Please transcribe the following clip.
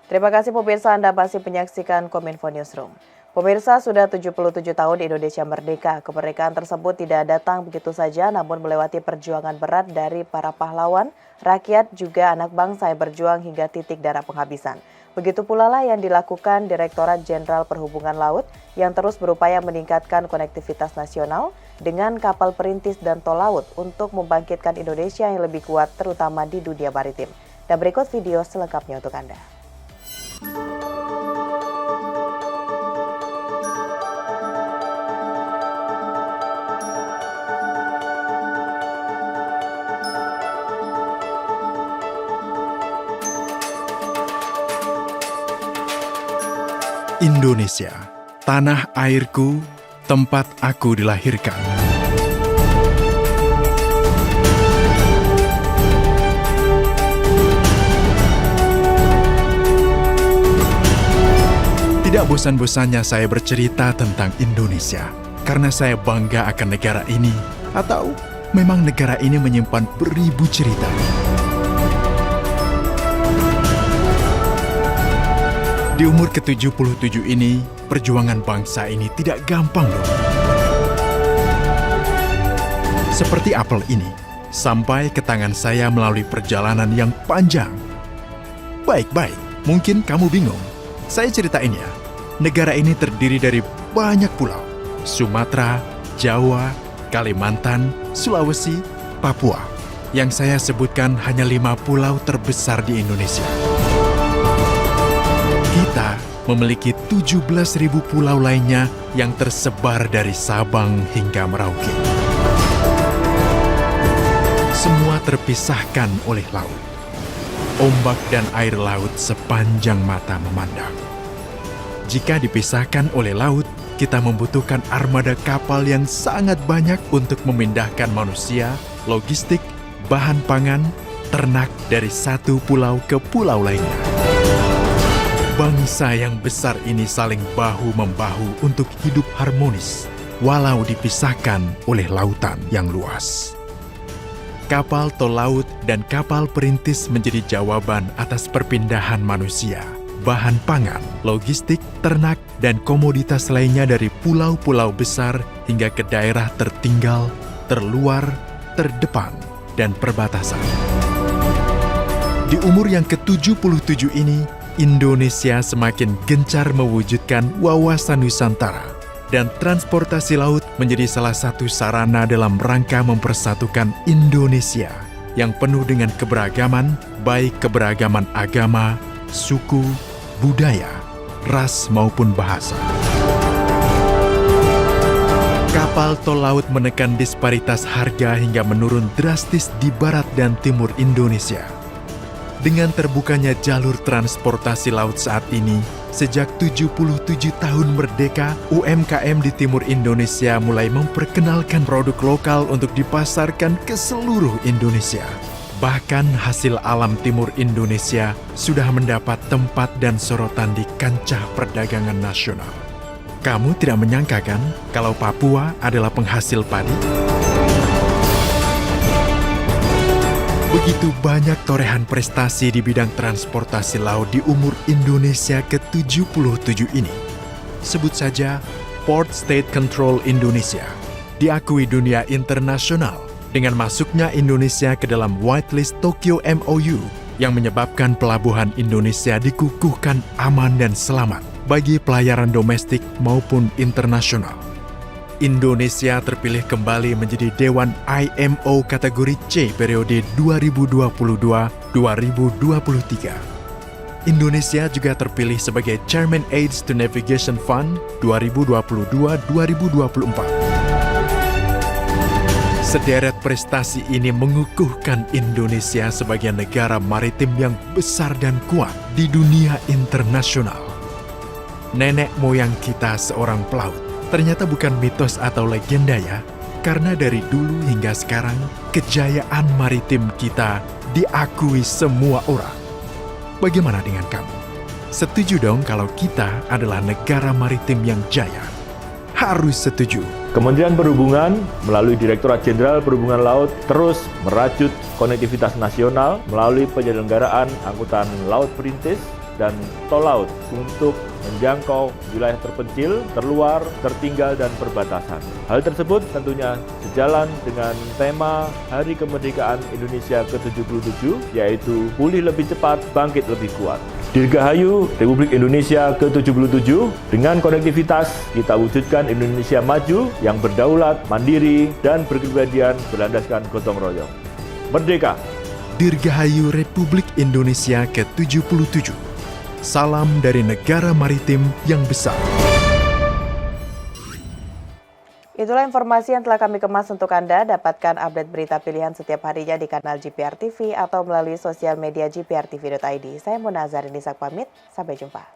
Terima kasih pemirsa, Anda masih menyaksikan Kominfo Newsroom. Pemirsa, sudah 77 tahun Indonesia merdeka. Kemerdekaan tersebut tidak datang begitu saja, namun melewati perjuangan berat dari para pahlawan, rakyat, juga anak bangsa yang berjuang hingga titik darah penghabisan. Begitu pula lah yang dilakukan Direktorat Jenderal Perhubungan Laut yang terus berupaya meningkatkan konektivitas nasional dengan kapal perintis dan tol laut untuk membangkitkan Indonesia yang lebih kuat terutama di dunia maritim. Dan berikut video selengkapnya untuk Anda. Indonesia, tanah airku, tempat aku dilahirkan. Tidak bosan-bosannya saya bercerita tentang Indonesia, karena saya bangga akan negara ini, atau memang negara ini menyimpan beribu cerita. Di umur ke-77 ini, perjuangan bangsa ini tidak gampang loh. Seperti apel ini, sampai ke tangan saya melalui perjalanan yang panjang. Baik-baik, mungkin kamu bingung. Saya ceritain ya, negara ini terdiri dari banyak pulau. Sumatera, Jawa, Kalimantan, Sulawesi, Papua. Yang saya sebutkan hanya 5 pulau terbesar di Indonesia. Kita memiliki 17.000 pulau lainnya yang tersebar dari Sabang hingga Merauke. Semua terpisahkan oleh laut. Ombak dan air laut sepanjang mata memandang. Jika dipisahkan oleh laut, kita membutuhkan armada kapal yang sangat banyak untuk memindahkan manusia, logistik, bahan pangan, ternak dari satu pulau ke pulau lainnya. Bangsa yang besar ini saling bahu-membahu untuk hidup harmonis, walau dipisahkan oleh lautan yang luas. Kapal tol laut dan kapal perintis menjadi jawaban atas perpindahan manusia, bahan pangan, logistik, ternak, dan komoditas lainnya dari pulau-pulau besar hingga ke daerah tertinggal, terluar, terdepan, dan perbatasan. Di umur yang ke-77 ini, Indonesia semakin gencar mewujudkan wawasan Nusantara, dan transportasi laut menjadi salah satu sarana dalam rangka mempersatukan Indonesia yang penuh dengan keberagaman, baik keberagaman agama, suku, budaya, ras maupun bahasa. Kapal tol laut menekan disparitas harga hingga menurun drastis di barat dan timur Indonesia. Dengan terbukanya jalur transportasi laut saat ini, sejak 77 tahun merdeka, UMKM di timur Indonesia mulai memperkenalkan produk lokal untuk dipasarkan ke seluruh Indonesia. Bahkan hasil alam timur Indonesia sudah mendapat tempat dan sorotan di kancah perdagangan nasional. Kamu tidak menyangka kan kalau Papua adalah penghasil padi? Begitu banyak torehan prestasi di bidang transportasi laut di umur Indonesia ke-77 ini. Sebut saja Port State Control Indonesia, diakui dunia internasional dengan masuknya Indonesia ke dalam whitelist Tokyo MOU yang menyebabkan pelabuhan Indonesia dikukuhkan aman dan selamat bagi pelayaran domestik maupun internasional. Indonesia terpilih kembali menjadi Dewan IMO kategori C periode 2022-2023. Indonesia juga terpilih sebagai Chairman Aids to Navigation Fund 2022-2024. Sederet prestasi ini mengukuhkan Indonesia sebagai negara maritim yang besar dan kuat di dunia internasional. Nenek moyang kita seorang pelaut ternyata bukan mitos atau legenda ya, karena dari dulu hingga sekarang kejayaan maritim kita diakui semua orang. Bagaimana dengan kamu? Setuju dong kalau kita adalah negara maritim yang jaya? Harus setuju. Kementerian Perhubungan melalui Direktorat Jenderal Perhubungan Laut terus merajut konektivitas nasional melalui penyelenggaraan angkutan laut perintis dan tol laut untuk menjangkau wilayah terpencil, terluar, tertinggal, dan perbatasan. Hal tersebut tentunya sejalan dengan tema Hari Kemerdekaan Indonesia ke-77, yaitu pulih lebih cepat, bangkit lebih kuat. Dirgahayu Republik Indonesia ke-77, dengan konektivitas kita wujudkan Indonesia maju yang berdaulat, mandiri, dan berkepribadian berlandaskan gotong royong. Merdeka! Dirgahayu Republik Indonesia ke-77. Salam dari negara maritim yang besar. Itulah informasi yang telah kami kemas untuk Anda. Dapatkan update berita pilihan setiap harinya di kanal GPR TV atau melalui sosial media gprtv.id. Saya Mona Zarini pamit, sampai jumpa.